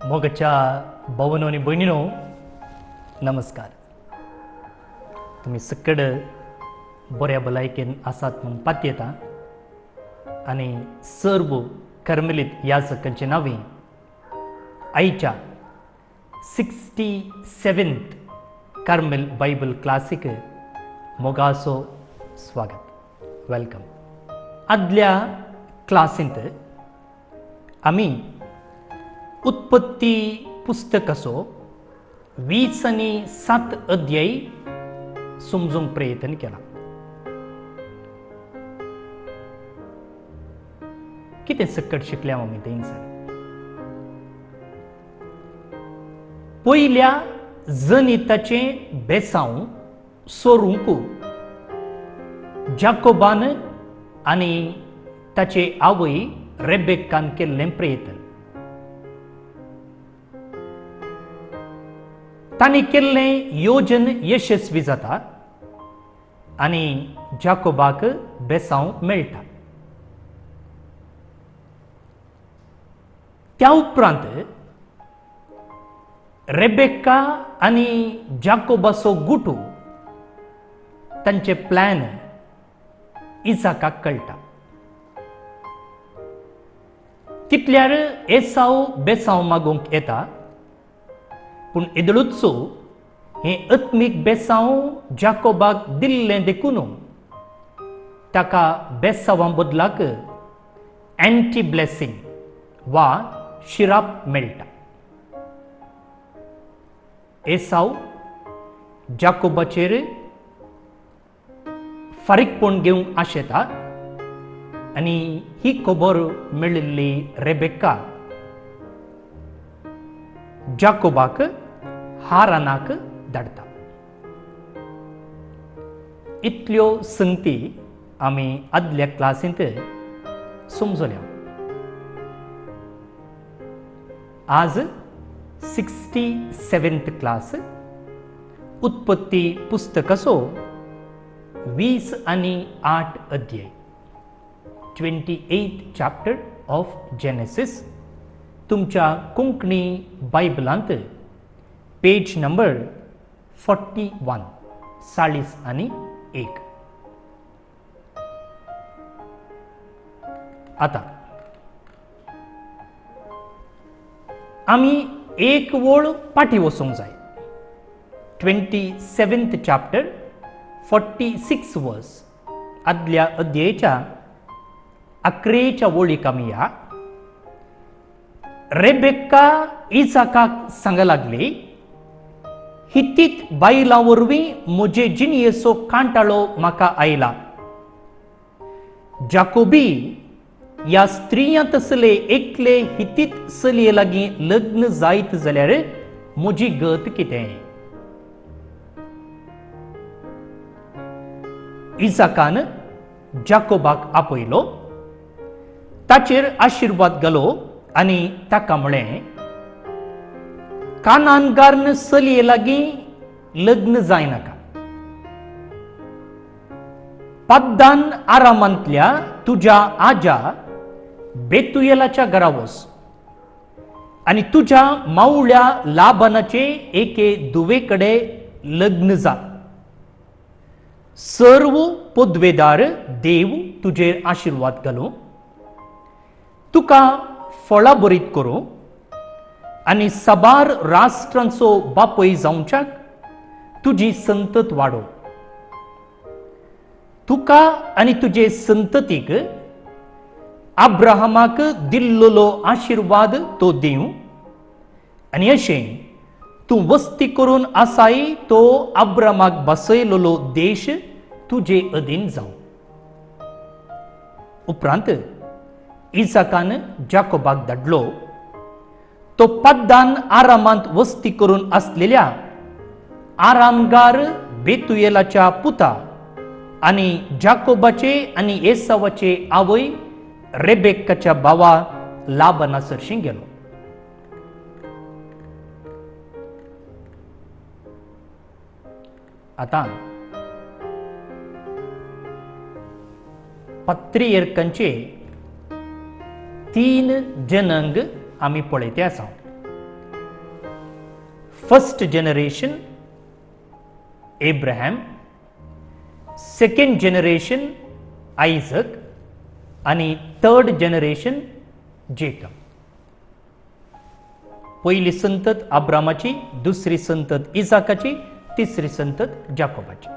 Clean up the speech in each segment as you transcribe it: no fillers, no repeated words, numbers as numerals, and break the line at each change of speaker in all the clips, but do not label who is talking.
मोगच्या भावांनो आणि भयणींनो, नमस्कार. तुम्ही सकड बऱ्या भलायकेन आसात म्हणून पात येता आणि सर्व कर्मलीत याजकांची नावे आईच्या 67th कार्मेल बायबल क्लासीक मोगासो स्वागत, वेलकम. आदल्या क्लासींत आम्ही उत्पत्ती पुस्तकाचो 20 आणि 7 अध्याय समजूंक प्रयत्न केला. कितें सकट शिकल्या आमी थंयसर? पयल्या जनिताचें बेसांव सोरूंक जाकोबान आनी ताचे आवय रेबेक्कान केल्लें प्रयत्न. तांणी केल्लें योजन यशस्वी जाता आनी जाकोबाक बेसांव मेळटा. त्या उपरांत रेबेक्का आनी जाकोबाचो गुटू तांचे प्लॅन इसाकाक कळटा. तितल्यार एसाव बेसांव मागूंक येता, पूण एदळूचो हें अत्मीक बेसांव जाकोबाक दिल्लें देखून ताका बेसांवा बदलाक एंटी ब्लेसिंग वा शिराप मेळटा. एसाव जाकोबाचेर फारीकपण घेवंक आशेता आनी ही खबर मेळिल्ली रेबेक्का जाकोबाक हारानाक धाडटा. इतल्यो संगती आमी आदल्या क्लासींत समजल्या. आज 67th क्लास उत्पत्ती पुस्तकाचो 20 आणि 8 अध्याय, 28th चॅप्टर ऑफ जेनेसिस. तुमच्या कोंकणी बायबलांत पेज नंबर 41 40 आणि 1. आता आमी एक वळ पाठी वचूंक जाय. 27th चॅप्टर 46 वर्स आदल्या अध्यायाच्या 11च्या वळीक आमी या. रेबेक्का इसाकाक सांगूंक लागली, हितीत बायलां वरवीं म्हजे जिणयेचो कांटाळो म्हाका आयला. जाकोबी ह्या स्त्रियां तसले एकले हितीत चलये लागीं लग्न जायत जाल्यार म्हजी गत कितें? इसाकान जाकोबाक आपयलो, ताचेर आशिर्वाद घालो आनी ताका म्हळें, कानानगारन चलये लागीं लग्न जायनाका. पद्दान आरामांतल्या तुज्या आजा बेतुयेलाच्या घरा वच आनी तुज्या मावळ्या लाबानाचे एके दुवेकडे लग्न जा. सर्व पदवेदार देव तुजेर आशिर्वाद घालूं, तुका फळां बरीत करूं आनी साबार राष्ट्रांचो बापय जावच्याक तुजी संतत वाडो. तुका आनी तुजे संततीक अब्राहमाक दिल्लोलो आशिर्वाद तो दिवं आनी अशें तूं वस्ती करून आसाय तो अब्राहमाक बसयलोलो देश तुजे अधीन जावं. उपरांत इसाकान जाकोबाक धाडलो. तो पद्दान आरामांत वस्ती करून आसलेल्या आरामगार बेतुयेलाच्या पुता आनी जाकोबाचे आनी एसावाचे आवय रेबेक्काच्या भावा लाबाना सरशीं गेलो. आता पत्रियर्कांचे तीन जनांग आमी पळयते आसा. First generation Abraham, second generation Isaac आणि थर्ड जनरेशन जेकब. पहिली संतत अब्रामाची, दुसरी संतत इसाकाची, तिसरी संतत जाकोबाची.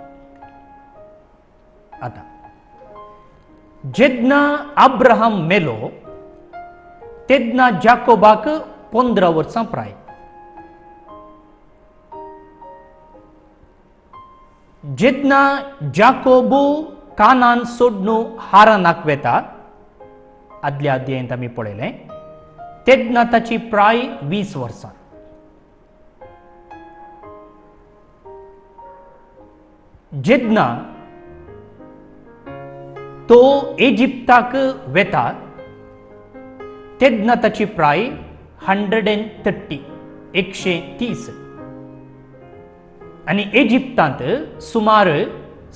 आता जेदना अब्राहम मेलो तेदना जाकोबाक 15 वर्सां प्राय. जेदना जाकोबू कानान सोडनू हारानाक वेता, आदल्या अध्यायांत आमी पळयलें, तेदना ताची प्राय 20 वर्सां. जेदना तो इजिप्ताक वेता तेदना ताची प्राय 130 130. आणि इजिप्तांत सुमार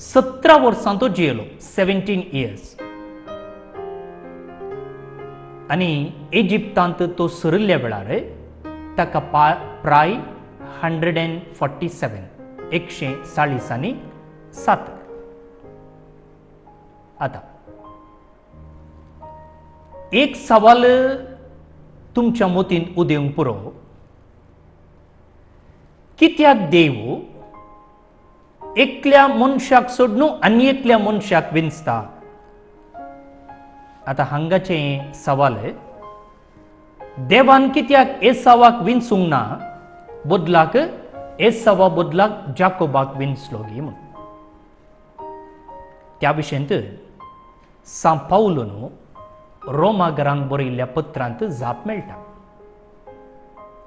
17 वर्सां तो जियेलो, 17 years. आणि इजिप्तांत तो सरिल्ल्या वेळार ताका प्राय 147 147. आता एक सवाल तुमच्या मोतीन उदेवंक पुरो. कित्याक देव एकल्या मनशाक सोडून आनी एकल्या मनशाक विंचता? आता हांगाचे सवाल, देवान कित्याक एसावाक विंचूंक ना, बदलाक एसावा बदलाक जाकोबाक विंचलो गी म्हूण. त्या विशयंत सांत पावलोन रोमागरांक बरयल्ल्या पत्रांत जाप मेळटा.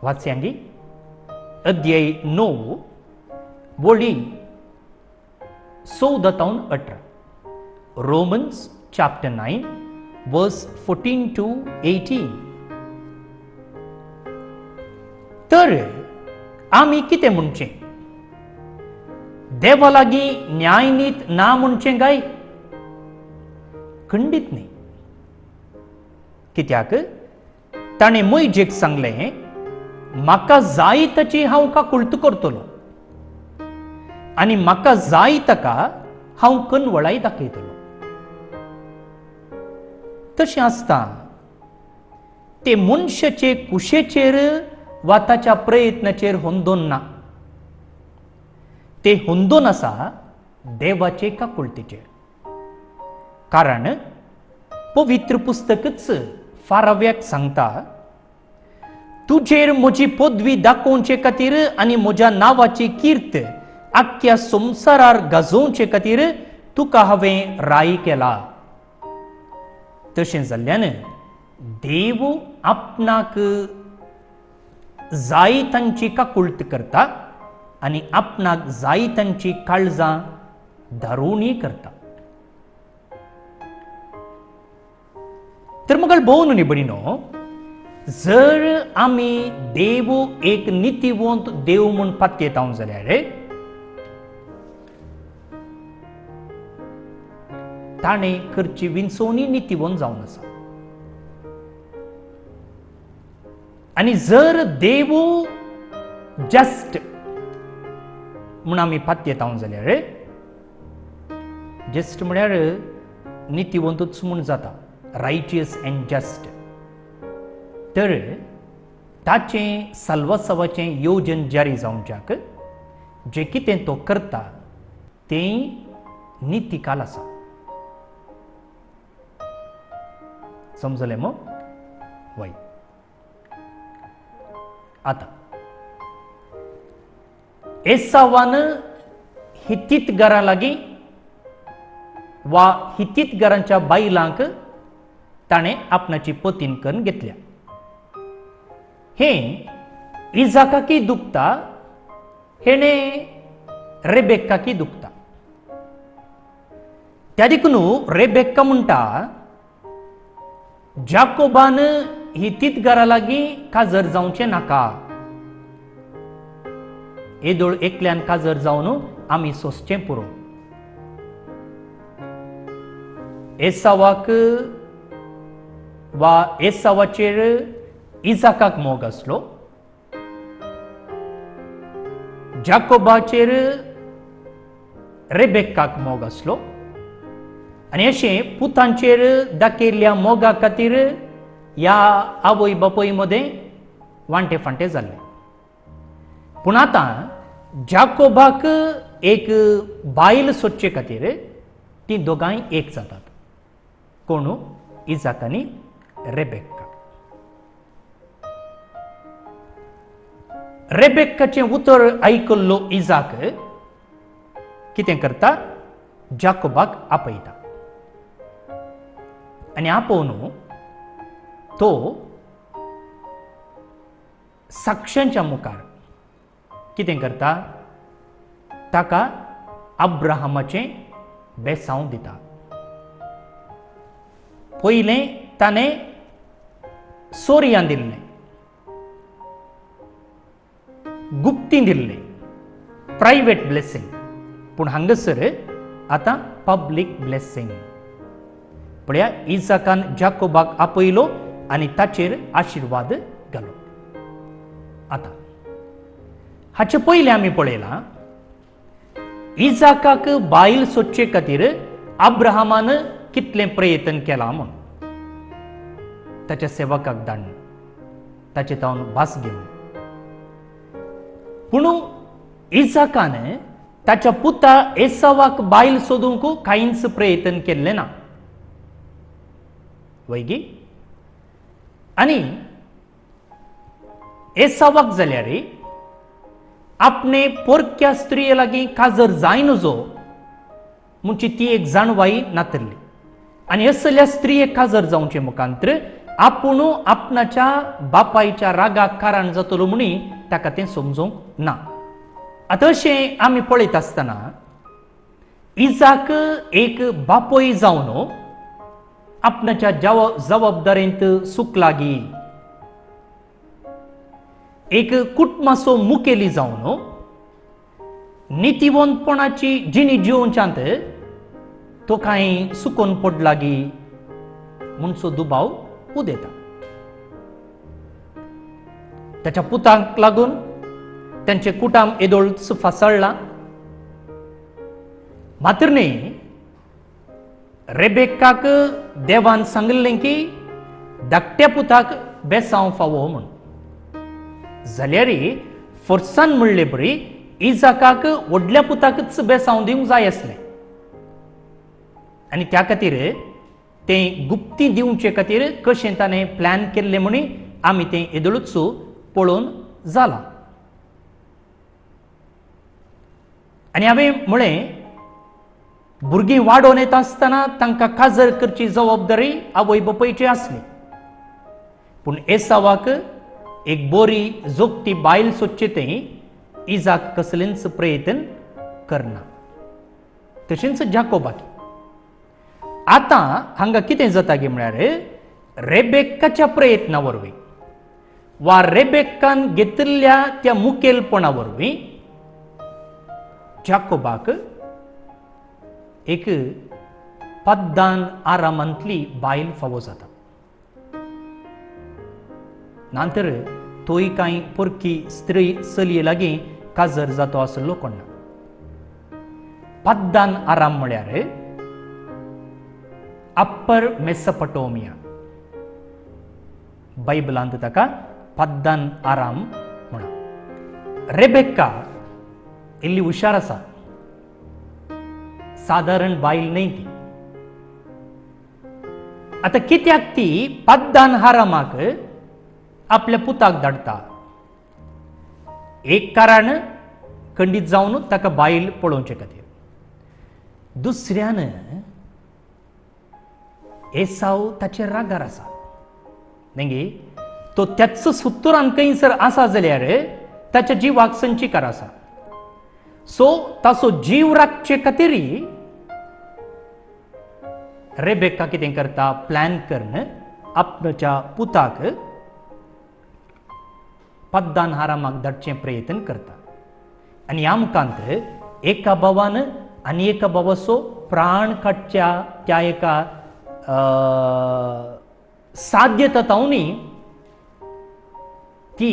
वाचयांगी अध्याय 9 वळी 14 ते 18. रोमन्स चॅप्टर 9 वर्स 14 to 18. तर आमी कितें म्हणचें? देवा लागीं न्यायनीत ना म्हणचें काय? खंडीत न्ही. कित्याक ताणें मोइजेक सांगलें, म्हाका जाय ताची हांव काकुळट करतलो आनी म्हाका जाय ताका हांव कनवळाय दाखयतलो. तशें आसता ते मनशाचे कुशेचेर वा ताच्या प्रयत्नाचेर हुंदोन ना. ते हुंदोन आसा देवाचे काकुळटीचेर. कारण पवित्र पुस्तकच फाराव्याक सांगता, तुजेर म्हजी पदवी दाखोवचे खातीर आनी म्हज्या नांवाची कीर्त आख्ख्या संवसारार गाजोवचे खातीर तुका हांवें राय केला. तशें जाल्ल्यान देव आपणाक जाय तांची काकुळट करता आनी आपणाक जाय तांची काळजां धारोवणी करता. तर मग भोवन न्ही बडीनो, जर आमी देव एक नितीवंत देव म्हूण पातयेता जाल्यार ताणें करची विंचोवणी नितीवंत जावन आसा. आनी जर देव जस्ट म्हूण आमी पातयेता जाल्यार, जस्ट म्हळ्यार नितीवंतूच म्हूण जाता, रायटियस एंड जस्ट. तर ताचें साल्वासावाचें येवजन जारी जावच्याक जें कितें तो करता तें नितिकाल आसा. समजलें मो? वय. आता एसावान हितीत घरा लागीं वा हितीत घरांच्या बायलांक ताणें आपणाची पतीन करून घेतल्या. हें इजाकाकी दुखता, हेणें रेबेक्काकी दुखता. त्या देखून रेबेक्का म्हणटा, जाकोबान हितीत घरा लागीं काजर जावचें नाका. येदोळ एकल्यान काजर जावन आमी सोंसचें पुरो. एसावाक वा एसावाचेर इजाकाक मोग असलो, जाकोबाचेर रेबेक्काक मोग असलो, आणि अशें पुतांचेर दाखयल्ल्या मोगा खातीर ह्या आवय बापय मदें वांटे फांटे जाल्ले. पूण आतां जाकोबाक एक बायल सोदचे खातीर ती दोगांय एक जातात. कोण? इजाक आनी रेबेक्का. रेबेक्काचें उतर आयकल्लो इजाक कितें करता? जाकोबाक आपयता. आनी आपोवन तो साक्षांच्या मुखार कितें करता? ताका अब्राहमाचें बेसांव दिता. पयलें ताणें सोर्यां दिल्लें, गुप्ती दिल्लें, प्रायवेट ब्लेसिंग. पूण हांगासर आतां पब्लीक ब्लेसिंग. पळया, इजाकान जाकोबाक आपयलो आनी ताचेर आशिर्वाद घालो. आतां हाचे पयलें आमी पळयलां, इजाकाक बायल सोदचे खातीर अब्राहमान कितलें प्रयत्न केला म्हूण. ताच्या सेवकाक धाडून, ताचे तावन भास घेवन. पूण इजाकान ताच्या पुता एसावाक बायल सोदूंक कांयच प्रयत्न केल्ले ना. वैगी आनी एसावाक जाल्यार आपणे पोरक्या स्त्रिये लागीं काजर जाय नजो म्हणची ती एक जाणवाई नातरली. आनी असल्या स्त्रियेक काजर जावचे मुखांतर आपूण आपणाच्या बापायच्या रागाक कारण जातलो म्हणी ताका तें समजूंक ना. आतां अशें आमी पळयत आसतना इजाक एक बापोय जावन आपणाच्या जबाबदारेंत सुख लागी, एक कुटुंबाचो मुखेली जावन नितीवंतपणाची जिणी जिवोवच्यांत तो कांय सुकोन पड लागी म्हणचो दुबाव उदेता. ताच्या पुतांक लागून तांचे कुटाम येदोळ फासळ्ळा. मात्र न्ही, रेबेक्काक देवान सांगलें की धाकट्या पुताक बेसांव फावो म्हूण. जाल्यार फोर्सान म्हणले बरी इजाकाक व्हडल्या पुताकच बेसांव दिवंक जाय आसलें. आनी त्या खातीर तें गुप्ती दिवचे खातीर कशें ताणें प्लॅन केल्लें म्हणी आमी तें येदोळूच पळोवन जालां. आनी हांवें म्हळें, भुरगीं वाडोवन येता आसतना तांकां काजर करची जबाबदारी आवय बापायची आसली. पूण एसावाक एक बरी जोगती बायल सोदचे तें इजाक कसलेंच प्रयत्न करना. तशेंच जाकोबाक. आतां हांगा कितें जाता गे म्हळ्यार रेबेक्काच्या प्रयत्ना वरवीं वा रेबेक्कान घेतिल्ल्या त्या मुखेलपणा वरवीं जाकोबाक एक पद्दान आरामांतली बायल फावो जाता. नंतर तोय कांय पोरकी स्त्री चलये लागीं काजर जातो आसलो कोणा. पद्दान आराम म्हळ्यार अप्पर मेसोपोटामिया. बायबलांत ताका पद्दान आराम म्हणा. रेबेक्का इल्ली हुशार आसा, साधारण बायल न्हय ती. आतां कित्याक ती पद्दान आरामाक आपल्या पुताक धाडटा? एक कारण खंडीत जावन ताका बायल पळोवचे खातीर. दुसऱ्यान एसाव ताचेर रागार आसा न्ही. तो त्याच सुत्तरान खंयसर आसा जाल्यार ताच्या जिवाक संचिकार आसा. सो ताचो जीव राखचे खातीर रेबेक्का कितें करता? प्लॅन करून आपणाच्या पुताक पद्दान आरामाक धाडचे प्रयत्न करता. आनी ह्या मुखांत एका भावान आनी एका भावाचो प्राण काडच्या त्या एका साध्यता तावनी ती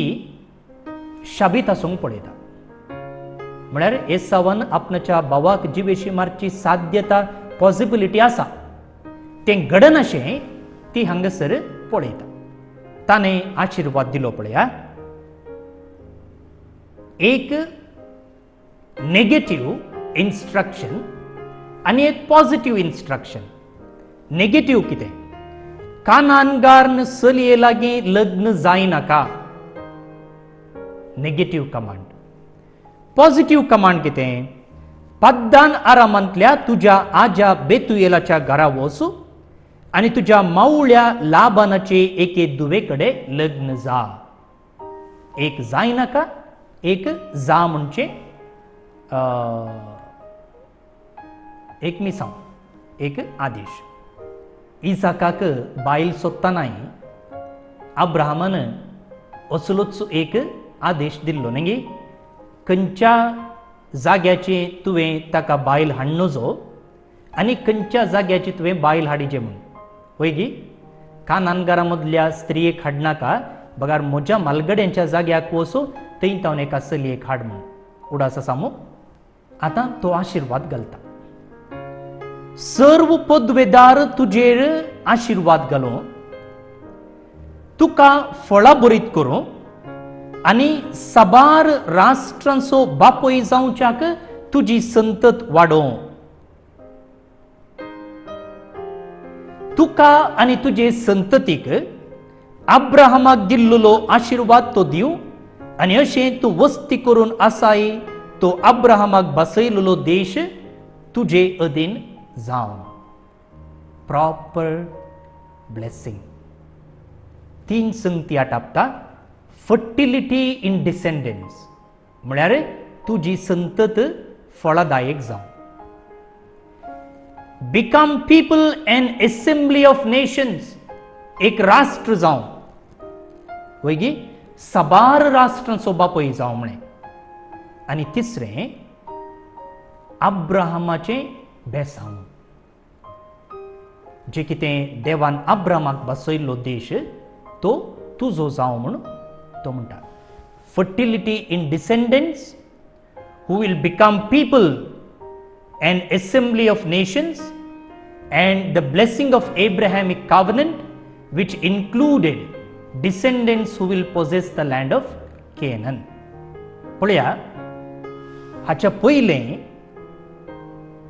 शाबीत आसूंक पळयता. म्हळ्यार एसावान आपणाच्या भावाक जिवेशी मारची साध्यता पॉसिबिलिटी आसा तें घडन अशें ती हांगासर पळयता. ताणें आशिर्वाद दिलो पळया. एक नेगेटिव्ह इन्स्ट्रक्शन आनी एक पॉझिटिव्ह इन्स्ट्रक्शन. नेगेटिव्ह कितें? कानानगारन चलये लागीं लग्न जायनाका. Negative command. पॉझिटिव्ह कमांड कितें? पद्दान आरामांतल्या तुज्या आज्या बेतुएलाच्या घरा वच आनी तुज्या मावळ्या लाबानाचे एके दुवे कडेन लग्न जा. एक जायनाका, एक जा म्हणजे एक मिसांव, एक आदेश. इसाकाक बायल सोदतानाय अब्राहमान असलोच एक आदेश दिल्लो न्ही. खंयच्या जाग्याची तुवें ताका बायल हाडनोजो आनी खंयच्या जाग्याची तुवें बायल हाडिचें म्हूण. वय गी, कानानगारा मदल्या स्त्रियेक हाडनाका, बगार म्हज्या मालगड्यांच्या जाग्याक वचो, थंय तावन एका चलयेक हाड म्हूण. उडास आसा मो. आतां तो आशिर्वाद घालता. सर्व पदवेदार तुजेर आशिर्वाद घालो, तुका फळां बरीत करूं आनी साबार राष्ट्रांचो बापोय जावच्याक तुजी संतत वाडोवं. तुका आनी तुजे संततीक अब्राहमाक दिल्लो आशिर्वाद तो दिवं आनी अशें तूं वस्ती करून आसाय तो अब्राहमाक बसयल्लो देश तुजे अधीन जावं. Proper blessing. 3 संगती आटापता. फर्टिलिटी इन डिसेंडन्स म्हळ्यार तुजी संतत फळदायक जावं. Become people an assembly of nations. एक राष्ट्र जावं. वैगी साबार राष्ट्रांचो बापोय जावं म्हणे. आनी तिसरें अब्राहमाचें बेसांव. जे कितें देवान अब्राहमाक बसयल्लो देश तो तुजो जावं म्हूण तो म्हणटा. Fertility in descendants, who will become people an assembly of nations, and the blessing of Abrahamic covenant which included descendants who will possess the land of Canaan. पळया, हाच्या पयलें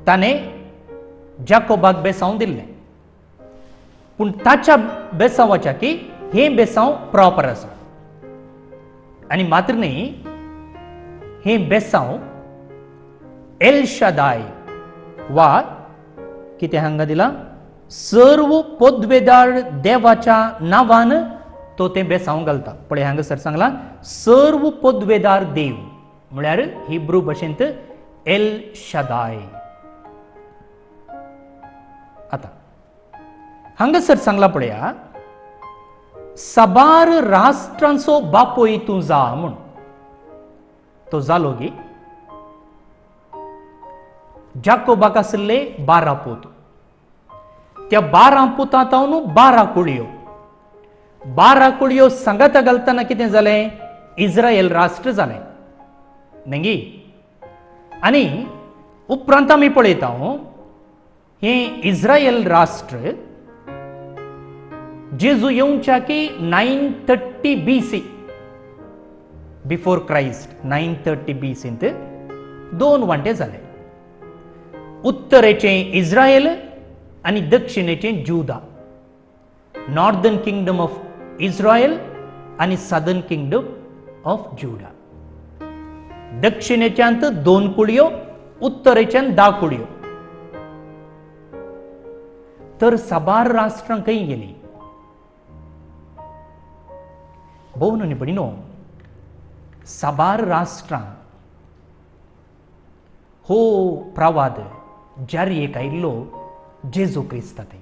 ताणें जाकोबाक बेसांव दिल्लें, पूण ताच्या बेसांवाच्या की हें बेसांव प्रॉपर आसा. आनी मात्र न्ही, हें बेसांव एल शादाय वा कितें हांगा दिला, सर्व पदवेदार देवाच्या नांवान तो तें बेसांव घालता. पळय हांगासर सांगला सर्व पदवेदार देव म्हळ्यार हिब्रू भाशेंत एल शादाय. आता हांगासर सांगला पळया, साबार राष्ट्रांचो बापोय तूं जा म्हूण. तो जालो गी. जाकोबाक आसले 12 पूत. त्या 12 पुतांतावन 12 कुळयो. 12 कुळयो सांगाता घालतना कितें जालें? इस्रायल राष्ट्र जालें न्ही. आनी उपरांत आमी पळयता हें इस्रायल राष्ट्र जेजू येवच्या की 930 BC बिफोर क्राइस्ट. 930 BCंत 2 वांटे जाले. उत्तरेचें इस्रायल आनी दक्षिणेचें जुदा. नॉर्दर्न किंगडम ऑफ इस्रायल आनी सदर्न किंगडम ऑफ जुदा. दक्षिणेच्यांत 2 कुळयो, उत्तरेच्यान 10 कुळयो. तर साबार राष्ट्रां खंय गेली? भोव न्ही भयणीनो, साबार राष्ट्रां हो प्रवाद जारयेक आयिल्लो जेजू क्रिस्त थंय.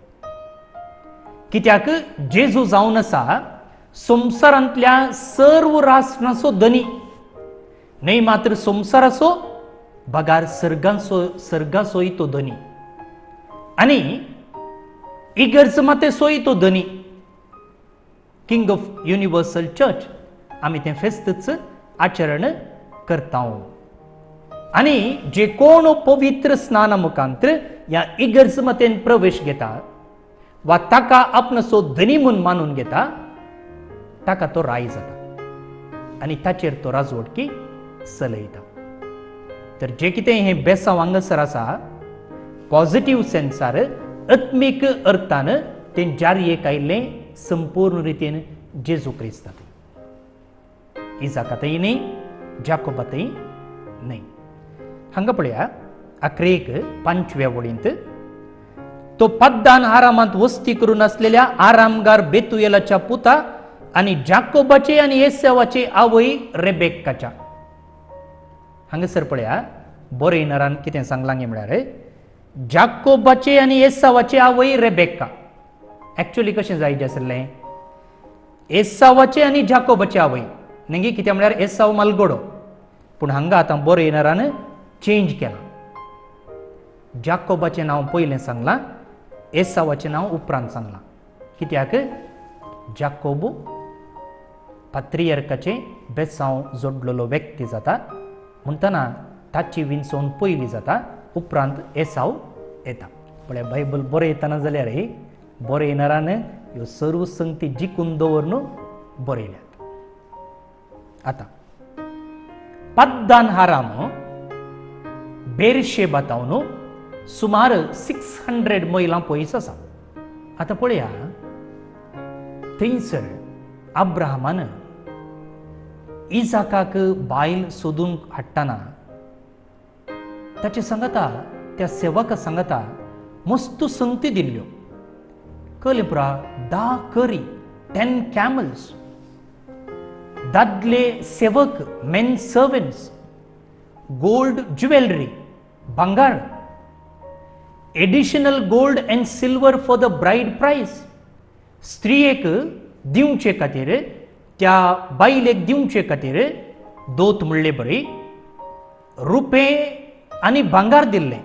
कित्याक जेजू जावन आसा संवसारांतल्या सर्व राष्ट्रांचो धनी. न्हय मात्र संवसाराचो, बगार सर्गाचोय तो धनी. आनी इगर्ज मातेचोय तो धनी. किंग ऑफ युनिवर्सल चर्च आम्ही ते फेस्तच आचरण करता आणि जे कोण पवित्र स्नाना मुखांतर या इगर्ज मतेन प्रवेश घेता वा ताका आपणसो धनी म्हूण मानून घेता ताका तो राय जाता आणि ताचेर तो राजवटकी चलयता. तर जे कितें हे बेसांव हांगासर आसा पॉझिटिव्ह सेन्सार आत्मीक अर्थान तें जारयेक आयिल्लें संपूर्ण रितीन जेजू क्रिस्तांत. इजाकातय न्ही, जाकोबातय न्ही. हांगा पळया 5व्या वळींत तो पद्दान आरामांत वस्ती करून असलेल्या आरामगार बेतुएलाच्या पुता आणि जाकोबाचे आणि एसावाचे आवय रेबेक्काच्या. हांगासर पळया बरयणारान कितें सांगलां म्हळ्यार जाकोबाचे आणि एसावाचे आवय रेबेक्का. एक्चुअली कशें जायचें आसलें एसावाचे आणि जाकोबाचे आवय न्ही कितें म्हळ्यार एसाव मालगडो. पूण हांगा आतां बरयणारान चेंज केलां. जाकोबाचें नांव पयलें सांगलां, एसावाचें नांव उपरांत सांगलां. कित्याक जाकोब पात्रियार्काचें बेसांव जोडलेलो व्यक्ती जाता म्हणटना ताची विणसोन पयली जाता, उपरांत एसाव येता. पळय बायबल बरयतना जाल्यार बरयणारान ह्यो सर्व संगती जिखून दवरून बरयल्यात. आतां पद्दान हाराम बेरशेबातावन सुमार 600 मैलां पयस आसा. आतां पळया थंयसर अब्राहमान इजाकाक बायल सोदून हाडटाना ताचे सांगता त्या सेवका सांगता मस्त संगती दिल्ल्यो. कळ्ळें पुरा 10 करी 10 कॅमल्स, दादले सेवक मेन सर्वंट्स, गोल्ड ज्वेलरी भांगार, additional gold and silver for the bride price. स्त्रियेक दिवचे खातीर त्या बायलेक दिवचे खातीर दोत म्हणले बरी रुपे आनी भांगार दिल्ले.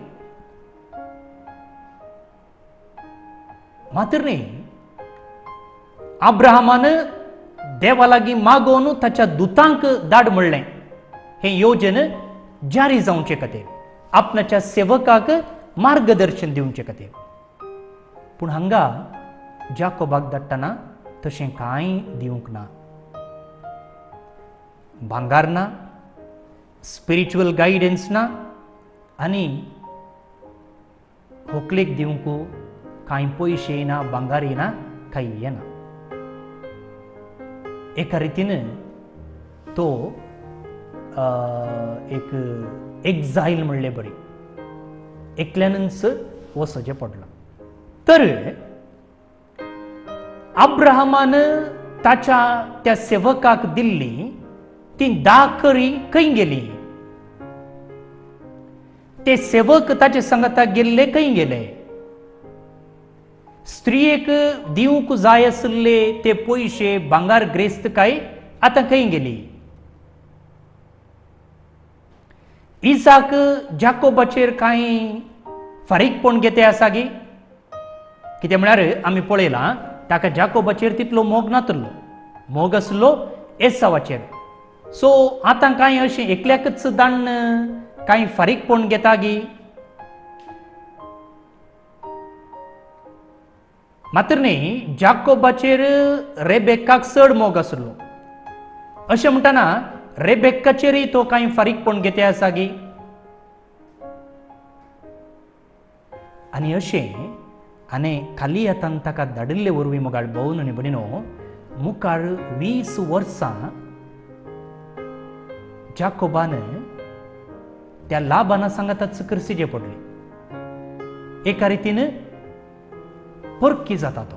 मात्र न्ही अब्राहमान देवा लागीं मागोवन ताच्या दुतांक धाड म्हणलें हे योजन जारी जावचे खातीर, आपणाच्या सेवकाक मार्गदर्शन दिवचे खातीर. पूण हांगा जाकोबाक धाडटना तशें कांय दिवंक ना. भांगार ना, स्पिरिच्युअल गायडन्स ना आनी व्हंकलेक दिवंक कांय पयशे ना, भांगारय ना, कांय येना. एका रितीन तो एक एक्झाईल म्हणले बरी एकल्यानच वचचें पडलां. तर अब्राहमान ताच्या त्या सेवकाक दिल्ली ती 10 करी खंय गेली. ते सेवक ताचे सांगता गेल्ले खंय गेले. स्त्रियेक दिवंक जाय आसले ते पयशे भांगार ग्रेस्त काय आतां खंय गेली. इजाक जाकोबाचेर कांय फारीकपण घेते आसा गी. कितें म्हळ्यार आमी पळयलां ताका जाकोबाचेर तितलो मोग नातलो, मोग आसलो एसावाचेर. सो आतां कांय अशें एकल्याकच दाण कांय फारीकपण घेता गी. मात्र न्ही जाकोबाचेर रेबेक्काक चड मोग आसलो. अशें म्हणटना रेबेक्काचेरय तो कांय फारीकपण घेते आसा गी. आनी अशें आनी खाली आतां ताका धाडिल्ले वरवीं मोगाळ भोवन आनी भयणीनो मुखार 20 वर्सां जाकोबान त्या लाबाना सांगाताच करसिजे पडले. एका रितीन परकी जाता तो.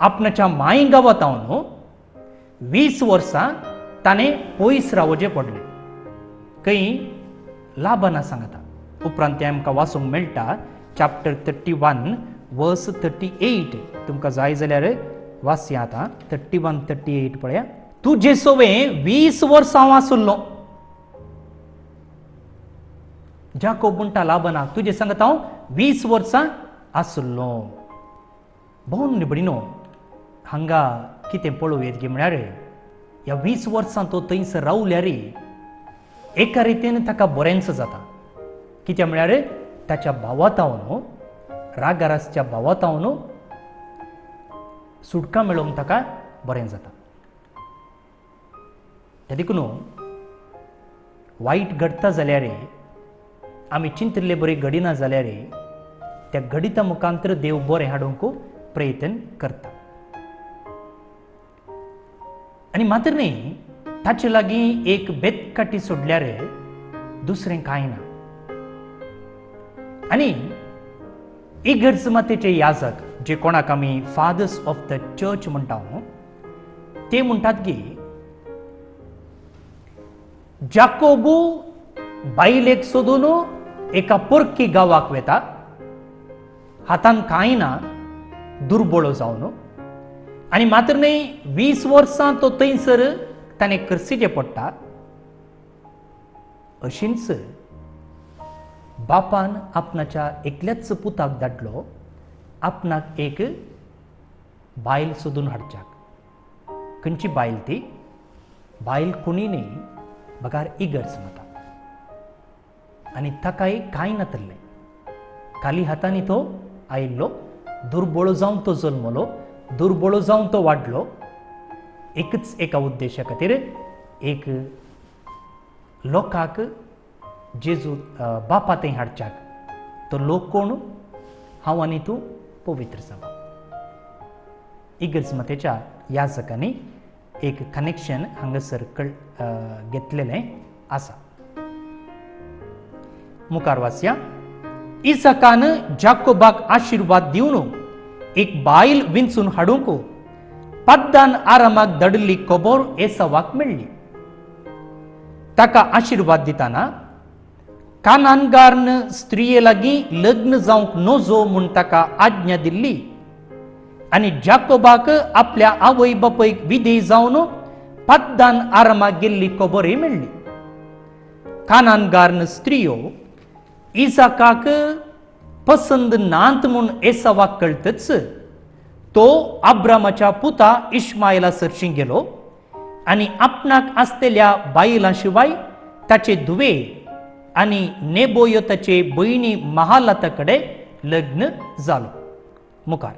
आपणाच्या माय गांवांत न्हू 20 वर्सां ताणें पयस रावचें पडलें. खंय लाबाना सांगता. उपरांत तें आमकां वाचूंक मेळटा चॅप्टर 31 वर्स 38. तुमकां जाय जाल्यार वाचया आतां 31-38 पळया. तुजे सोवें 20 वर्सां हांव आसुल्लो. जाकोब म्हणटा लाबानाक तुजे सांगता हांव 20 वर्सां आसुल्लो. भोवन निबडिनो हांगा कितें पळोवया गे म्हळ्यार ह्या 20 वर्सां तो थंयसर रावल्यार एका रितीन ताका बरेंच जाता. कित्याक म्हळ्यार ताच्या भावातावन रागारासच्या भावातावन सुटका मेळोवंक ताका बरें जाता. त्या देखून वायट घडटा जाल्यार आमी चिंतिल्ले बरी घडिना जाल्यार त्या घडिता मुखांतर देव बरें हाडूंक प्रयत्न करता. आनी मात्र न्ही ताचे लागीं एक बेतकाटी सोडल्यार दुसरें कांय ना. आनी इगर्ज मातेचे याजक जे कोणाक आमी फादर्स ऑफ द चर्च म्हणटा ते म्हणटात की जाकोबू बायलेक सोदून एका परकी गांवाक वेता, हातान कांय ना, दुर्बळो जावन. आनी मात्र न्ही 20 वर्सां तो थंयसर ताणें करचेचें पडटा. अशींच बापान आपणाच्या एकल्याच पुताक धाडलो आपणाक एक बायल सोदून हाडच्याक. खंयची बायल ती? बायल कोणी न्ही, बगार इगर्ज माता. आनी ताकाय कांय नातलें, खाली हातांनी तो आयिल्लो, दुर्बळ जावन तो जल्मलो, दुर्बळ जावन तो वाडलो. एकच एका उद्देशा खातीर, एक लोकांक जेजू बापा थंय हाडच्याक. तो लोक कोण? हांव आनी तूं पवित्र जावप. इगर्ज मातेच्या याजकांनी एक कनेक्शन हांगासर घेतलेलें आसा. मुखार वाचया. इसाकान जाकोबाक आशिर्वाद दिवन एक बायल विंचून हाडूंक पद्दान आरामाक धाडिल्ली खबर एसावाक मेळ्ळी. ताका आशिर्वाद दिताना कानानगारन स्त्रिये लागीं लग्न जावंक नजो म्हूण ताका आज्ञा दिल्ली. आनी जाकोबाक आपल्या आवय बापयक विधेय जावन पद्दान आरामाक गेल्ली खबरय मेळ्ळी. कानानगारन स्त्रियो इसाकाक पसंद नांत म्हूण एसावाक कळटच तो अब्रामाच्या पुता इश्माएला सरशीं गेलो आनी आपणाक आसलेल्या बायलां शिवाय ताचे धुवे आनी नेबोयोताचे भयणी महालाता कडेन लग्न जालो. मुखार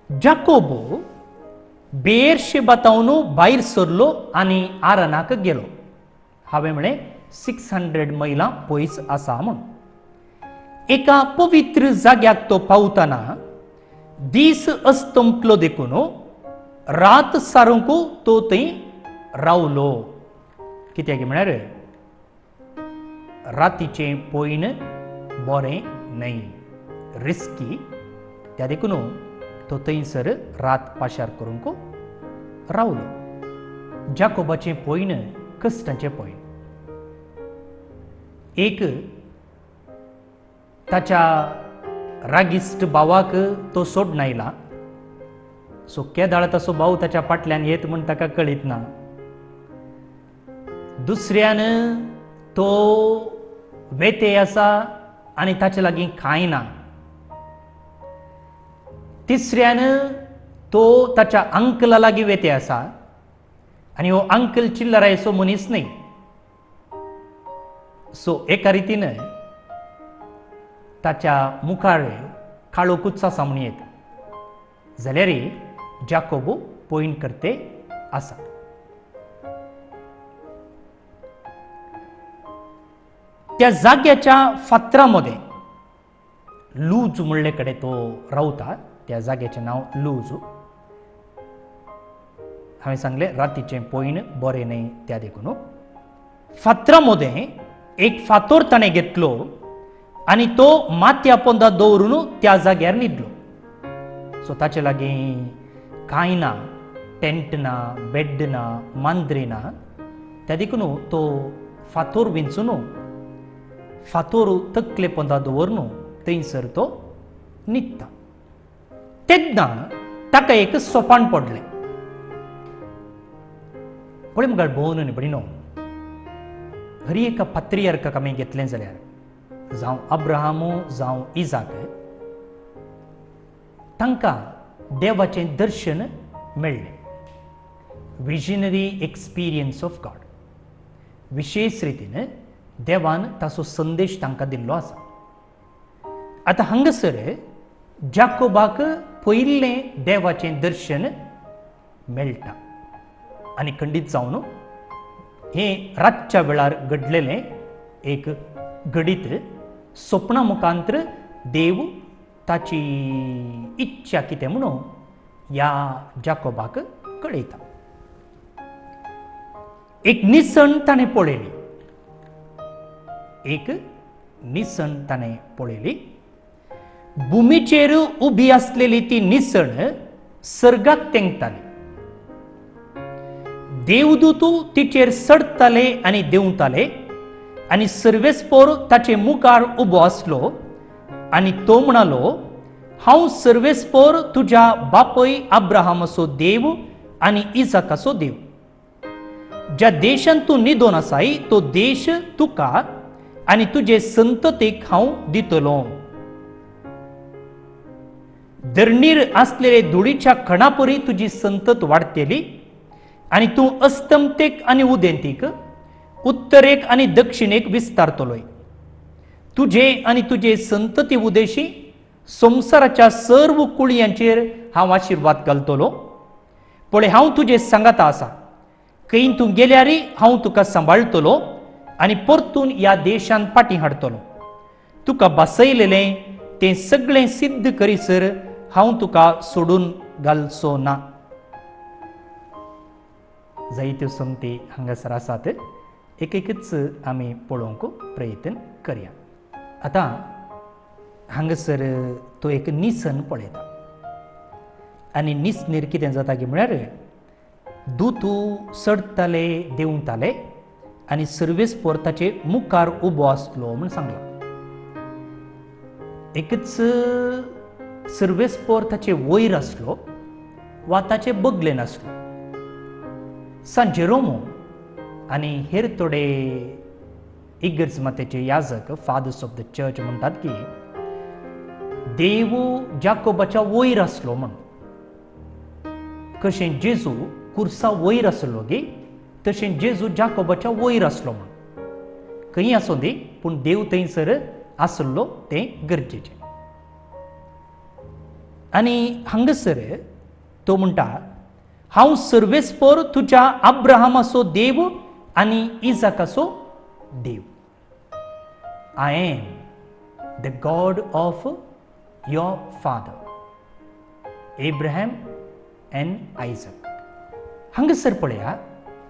जाकोबो बेर्शेबातावन भायर सरलो आनी आरानाक गेलो. हांवें म्हळें 600 मैलां पयस आसा म्हूण. एका पवित्र जाग्याक तो पावतना दीस अस्तंपलो देखून रात सारूंक तो थंय रावलो. कित्याक म्हळ्यार रातीचें पयन बरें न्हय, रिस्की. त्या देखून तो थंयसर रात पाशार करूंक रावलो. जाकोबाचें पयन कश्टाचें पयन. एक ताच्या रागिश्ट भावाक तो सोडून आयला. केदाळ ताचो भाव ताच्या फाटल्यान येत म्हूण ताका कळीत ना. दुसऱ्यान तो वेते आसा आनी ताचे लागीं कांय ना. तिसऱ्यान तो ताच्या अंकला लागीं वेते आसा आनी हो अंकल चिल्लरायचो मनीस न्हय. एका रितीन ताच्या मुखार काळोकूच आसा म्हूण येत जाल्यार जाकोबो पयन करते आसा. त्या जाग्याच्या फातरामध्ये लूज म्हणले कडेन तो रावता. त्या जाग्याचें नांव लूज. हांवें सांगलें रातीचें पयन बरें न्हय. त्या देखून फातरामध्ये एक फातोर ताणें घेतलो आनी तो माथ्या पोंदा दवरून त्या जाग्यार न्हिदलो. ताचे लागीं कांय ना, टेंट ना, बेड ना, मांद्री ना. त्या देखून तो फातोर विंचून फातोर तकले पोंदा दवरून थंयसर तो न्हिदता. तेन्ना ताका एक सोपान पडलें. पळय मुखार भोंवन न्ही बडी न्हू. हरी एका पात्रियार्काक आमी घेतलें जाल्यार जावं अब्राहामू जावं इजाक, तांकां देवाचें दर्शन मेळ्ळें. Visionary experience of God. विशेष रितीन देवान ताचो संदेश तांकां दिल्लो आसा. आतां हांगासर जाकोबाक पयलें देवाचें दर्शन मेळटा आनी खंडीत जावन हें रातच्या वेळार घडलेलें एक घडीत स्वप्ना मुखांतर देव ताची इच्छा कितें म्हणून ह्या जाकोबाक कळयता. एक निसण ताणें पळयली. एक निसण ताणें पळयली. भुमीचेर उबी आसलेली ती निसण सर्गाक तेंकताली. देवदूत तिचेर सडताले आनी देंवताले आनी सर्वेस्पोर ताचे मुखार उबो आसलो आनी तो म्हणालो, हांव सर्वेस्पोर तुज्या बापय अब्राहामाचो देव आनी इसाकाचो देव. ज्या देशांत तूं न्हिदोन आसाय तो देश तुका आनी तुजे संततीक हांव दितलो. धरणीर आसलेले धुळीच्या कणा परी तुजी संतत वाडटली आनी तूं अस्तंतेक आनी उदेंतीक, उत्तरेक आनी दक्षिणेक विस्तारतलोय. तुजे आनी तुजे संतती उदेशी संवसाराच्या सर्व कुळयांचेर हांव आशिर्वाद घालतलो. पळय, हांव तुजे सांगाता आसा. खंय तूं गेल्यारय हांव तुका सांबाळटलो आनी परतून ह्या देशांत फाटीं हाडटलो. तुका बसयलेलें तें सगळें सिद्ध करीसर हांव तुका सोडून घालचो ना. जायत्यो संगती हांगासर आसात. एक आमी पळोवंक प्रयत्न करया. आतां हांगासर तो एक निसण पळयता आनी निसणीर कितें जाता की म्हळ्यार दूत सडताले देंवताले आनी सर्वेस्पोर ताचे मुखार उबो आसलो म्हूण सांगला. एकच सर्वेस्पोर ताचे वयर आसलो वा ताचे बगले नासलो. सान जेरोमो आनी हेर थोडे इगर्ज मतेचे याजक, फादर्स ऑफ द चर्च म्हणटात की देव जाकोबाच्या वयर आसलो म्हणून. कशें जेजू कुर्सा वयर आसलो गे तशें जेजू जाकोबाच्या वयर आसलो म्हणून. खंय आसूं दी पूण देव थंयसर आसलो तें गरजेचें. आनी हांगासर तो म्हणटा, हांव सर्वेस्पोर तुज्या अब्राहामाचो देव आनी इसाकाचो देव. I am the God of your father Abraham and Isaac. हांगासर पळया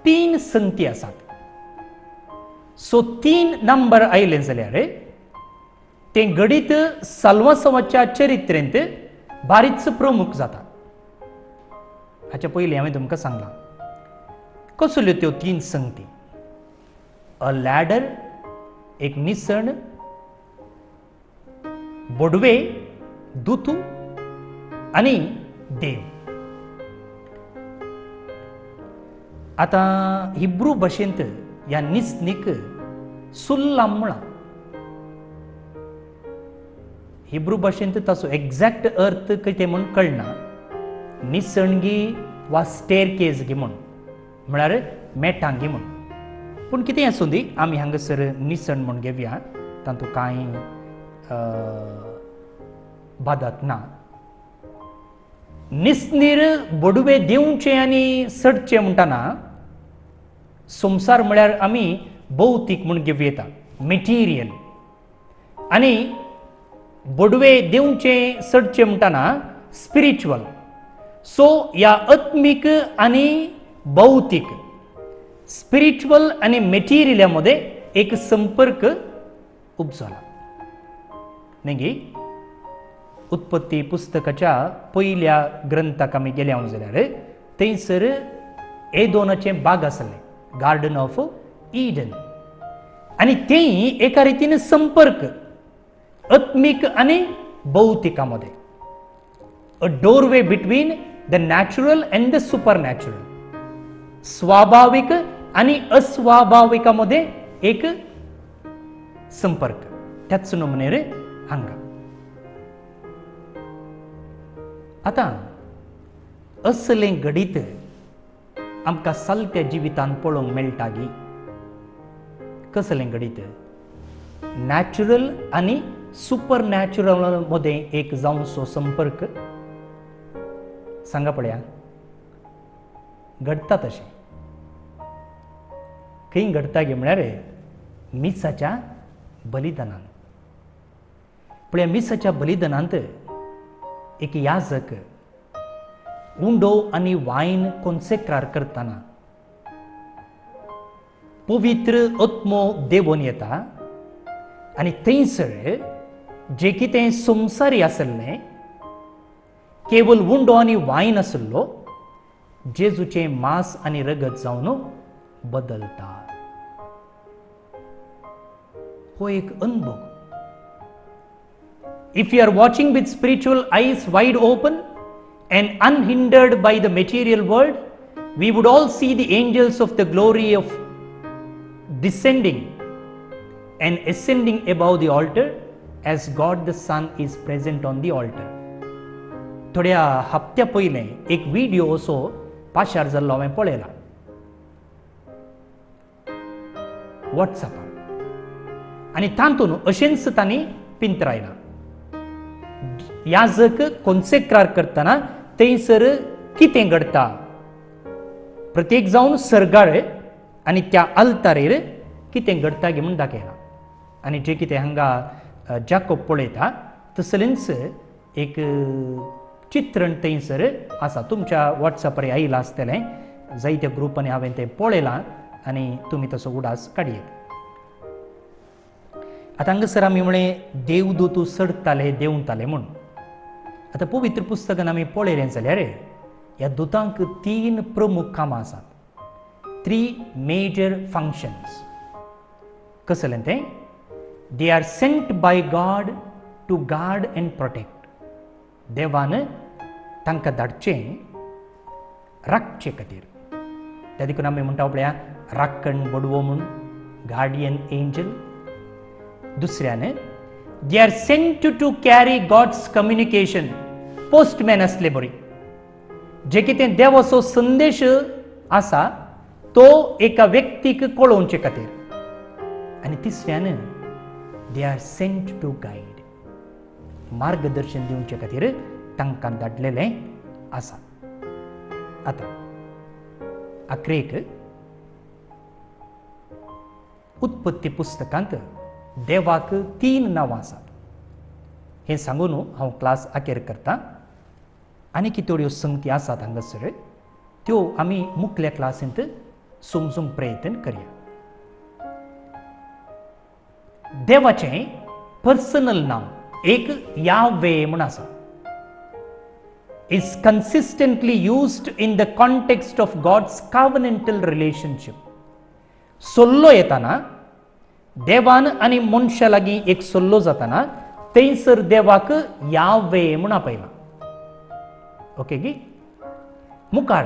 3 संगती आसात. सो 3 नंबर आयले जाल्यार तें घडीत साल्वासवाच्या चरित्रेंत बारीच प्रमुख जाता. हाच्या पयलीं हांवें तुमकां सांगलां कसल्यो त्यो 3 संगती. अ लॅडर, एक निसण, बोडवे, दूत आनी देव. आतां हिब्रू भाशेंत ह्या निसणीक सुल्लाम म्हळां. हिब्रू भाशेंत ताचो एक्झॅक्ट अर्थ कितें म्हूण कळना. निसणगी वा स्टेरकेज गी म्हूण, म्हळ्यार मेटांगी म्हूण. पूण कितें आसूं दी आमी हांगासर निसण म्हूण घेवया, तातूंत कांय बादक ना. निसणीर बोडवे देंवचे आनी सडचे म्हणटाना संवसार म्हळ्यार आमी भौतीक म्हूण घेवं येता, मेटिरियल. आनी बोडवे देंवचे सडचे म्हणटाना स्पिरिच्युअल. सो ह्या आत्मीक आनी भौतीक, स्पिरिच्युअल आनी मेटिरियला मध्ये एक संपर्क उपजला. न्ही उत्पत्ती पुस्तकाच्या पयल्या ग्रंथाक आमी गेले जाल्यार थंयसर एदोनाचे बाग आसले, गार्डन ऑफ ईडन. आनी तें एका रितीन संपर्क आत्मीक आनी भौतिका मध्ये. A doorway between the natural and the supernatural. स्वाभाविक आनी अस्वाभाविकामध्ये एक संपर्क. त्याच नमुनेर हांगा. आतां असलें घडीत आमकां चलत्या जिवितांत पळोवंक मेळटा गी. कसलें घडीत नॅचरल आनी सुपर नॅचरल मध्ये एक जावंसो संपर्क सांगा पळया घडता तशें. खंय घडटा गे म्हळ्यार मिसाच्या बलिदानान. पळया मिसाच्या बलिदानांत एक याजक उंडो आनी वायन कॉन्सेक्रार करतना पवित्र आत्मो देवून येता आनी थंयसर जे कितें संवसारी आसलें केवल उंडो आनी वायन आसलो जेजूचें मांस आनी रगत जावन बदलता. हो एक अनुभव. If you are watching with spiritual eyes wide open and unhindered by the material world, we would all see the angels of the glory of descending and ascending above the altar as God the Son is present on the altar. थोड्या हप्त्या पयलें एक video असो पाशार जाल्लो हांवें पळयला वॉट्सॅपार आनी तातूंत अशेंच तांणी पिंतरायला. याजक कॉन्सेक्रार करतना थंयसर कितें घडटा प्रत्येक जावन सर्गाळ आनी त्या अल्तारेर कितें घडटा गे म्हूण दाखयला. आनी जे कितें हांगा जाकोब पळयता तसलेंच एक चित्रण थंयसर आसा. तुमच्या वॉट्सॅपार आयलां आसतलें. जायत्या ग्रुपांनी हांवें तें पळयलां आनी तुमी तसो उडास काडयेत. आतां हांगासर आमी म्हळें देवदूत चडटाले देंवताले म्हूण. आतां पवित्र पुस्तकान आमी पळयलें जाल्यार ह्या दुतांक 3 प्रमुख कामां आसात. 3 मेजर फंक्शन्स. कसलें तें they are sent by God to guard and protect. देवान तांकां धाडचें राखचे खातीर. त्या देखून आमी म्हणटा पळया राखण बडवो म्हूण गार्डियन एंजल. दुसऱ्यान they are sent to carry God's communication. Postman आसले बरी जे कितें देवाचो संदेश आसा तो एका व्यक्तीक कळोवचे खातीर. आनी तिसऱ्यान they are sent to guide. मार्गदर्शन दिवचे खातीर तांकां धाडलेलें आसा. आतां अकरेक उत्पत्ती पुस्तकांत देवाक 3 नांवां आसात. हें सांगून हांव क्लास आखेर करतां. आनी कितल्यो संगती आसात हांगासर त्यो आमी मुखल्या क्लासींत समजूंक प्रयत्न करया. देवाचें पर्सनल नांव एक यावे म्हूण आसा. is consistently used in the context of God's covenantal relationship. सोल्लो येताना देवान आनी मनशा लागीं एक सोल्लो जाताना थंयसर देवाक यावे म्हूण आपयला. ओके गी. मुखार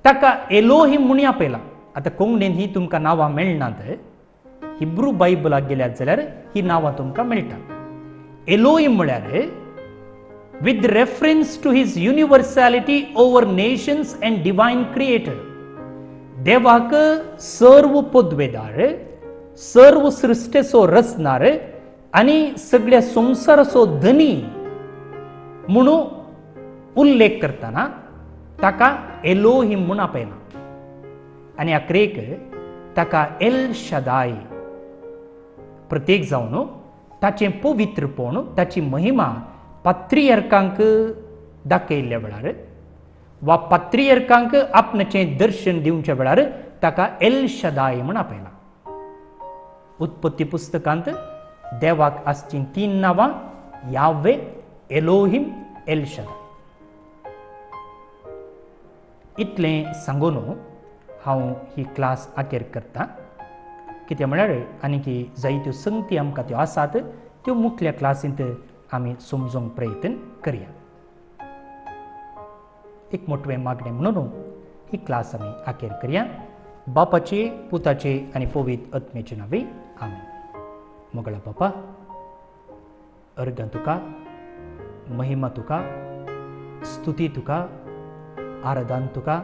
ताका एलोहिम म्हूण आपयला. आतां कोंकणीन ही तुमकां नांवां मेळनात. हिब्रू बायबलाक गेल्यात जाल्यार ही नांवां तुमकां मेळटा. एलोहिम म्हळ्यार with reference to his universality over nations and divine creator. देवाक सर्व पदवेदार सर्व सृष्टेचो रचणार आनी सगळ्या संवसाराचो धनी म्हणून उल्लेख करतना ताका एलोहिम म्हूण आपयला. आनी अकरेक ताका एल शदाय. प्रत्येक जावन ताचें पवित्रपण ताची महिमा पात्रियर्कांक दाखयल्ल्या वेळार वा पात्रियर्कांक आपणाचें दर्शन दिवच्या वेळार ताका एल शदाय म्हूण आपयला. उत्पत्ती पुस्तकांत देवाक आसचीं 3 नांवां यावे, एलोहिम, एल शदाय. इतलें सांगून हांव ही क्लास आखेर करतां. कित्याक म्हळ्यार आनीक जायत्यो संगती आमकां त्यो आसात त्यो मुखल्या क्लासींत आमी समजूंक प्रयत्न करया. एक मोठवें मागणें म्हणून ही क्लास आमी आखेर करया. बापाचे, पुताचे आनी पवित्र आत्म्याचे नांवे आमीन. मोगळा बापा, अर्घ तुका, महिमा तुका, स्तुती तुका, आराधन तुका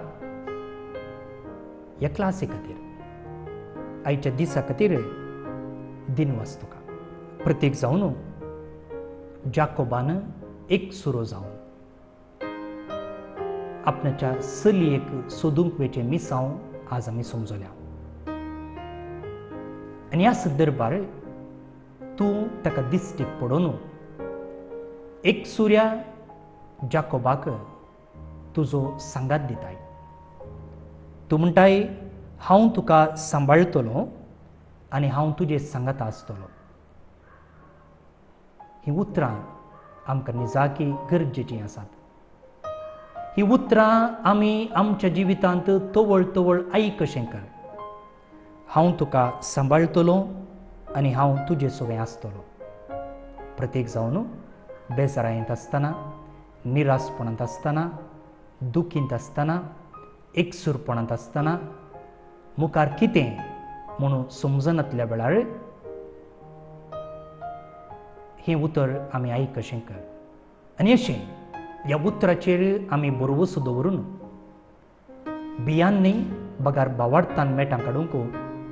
ह्या क्लासी खातीर आयच्या दिसा खातीर दिनवास तुका प्रत्येक जावन जाकोबान एक सुरो जावन आपणाच्या चलयेक सोदूंक वेचे मिसांव आज आमी समजल्या आनी ह्या संदर्भार तूं ताका दिश्टीक पडोवन एक सुर्या जाकोबाक तुजो सांगात दिताय तूं म्हणटाय हांव तुका सांबाळटलो आनी हांव तुजे सांगाता आसतलो ही उतरां आमकां निजाकी गरजेचीं आसात ही उतरां आमी आमच्या जिवितांत तवळ तवळ आयक कशें कर हांव तुका सांबाळटलो आनी हांव तुजें सगळें आसतलो प्रत्येक जावन बेजारायेंत आसतना निरासपणांत आसतना दुखींत आसतना एकसुरपणांत आसतना मुखार कितें म्हणून समजनातल्या वेळार हें उतर आमी आयक कशें कर आनी अशें ह्या उतराचेर आमी बरोवसो दवरून भियान न्ही बगार भावार्थान मेटां काडूंक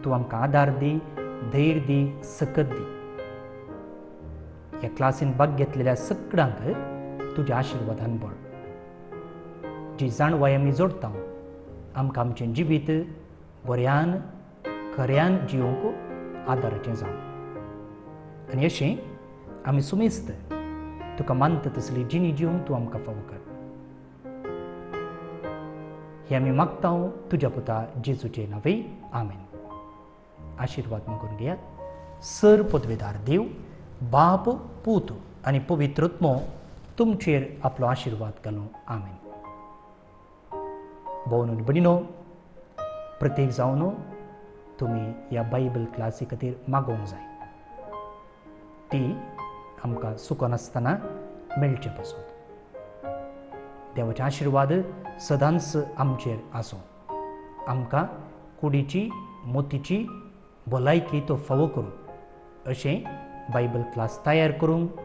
तूं आमकां आदार दी धैर्य दी सकत दी ह्या क्लासीन भाग घेतलेल्या सगळ्यांक तुज्या आशिर्वादान भर जी जाणवाय आमी जोडटा आमकां आमचें जिवीत बऱ्यान खऱ्यान जिवंक आदाराचें जावं आनी अशें आमी सुमेस्त तुका मानता तसली जिणी जिवंक तूं आमकां फावो कर हें आमी मागता तुज्या पुता जेजूचे नांवे आमेन आशिर्वाद मागून घेयात सर पदवेदार देव बाप पूत आनी पवित्रत्मो तुमचेर आपलो आशिर्वाद घालूं आमेन भोवन भयणीनो प्रत्येक जावन तुमी ह्या बायबल क्लासी खातीर मागोवंक जाय ती आमकां सुखन आसतना मेळचे पासून देवाचे आशिर्वाद सदांच आमचेर आसूं आमकां कुडीची मोतीची भलायकी तो फावो करूं अशें बायबल क्लास तयार करूंक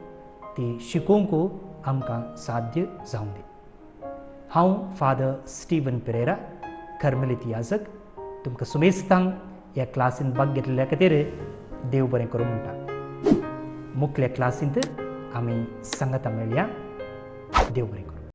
ती शिकोवंक आमकां साध्य जावं दी हांव फादर स्टीवन पेरेरा कर्मेलीत याजक तुमकां सुमेस्तांक ह्या क्लासीन भाग घेतलेल्या खातीर देव बरें करूं म्हणटा मुखल्या क्लासींत आमी सांगाता मेळया देव बरें करूं